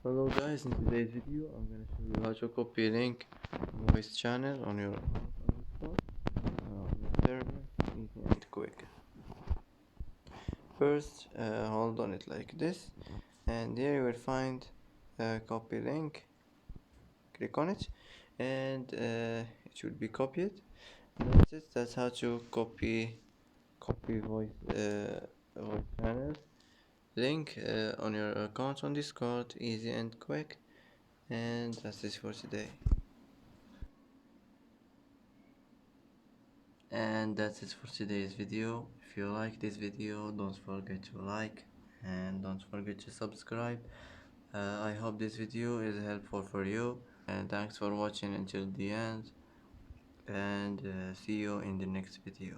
Hello guys, in today's video I'm gonna show you how to copy link voice channel on your phone, on your server, easy and quick. First, hold on it like this, and here you will find copy link. Click on it, and it should be copied. That's it. That's how to copy voice channel link on your account on Discord, easy and quick. And that's it for today. And that's it for today's video. If you like this video, don't forget to like and don't forget to subscribe. I hope this video is helpful for you, and thanks for watching until the end, and see you in the next video.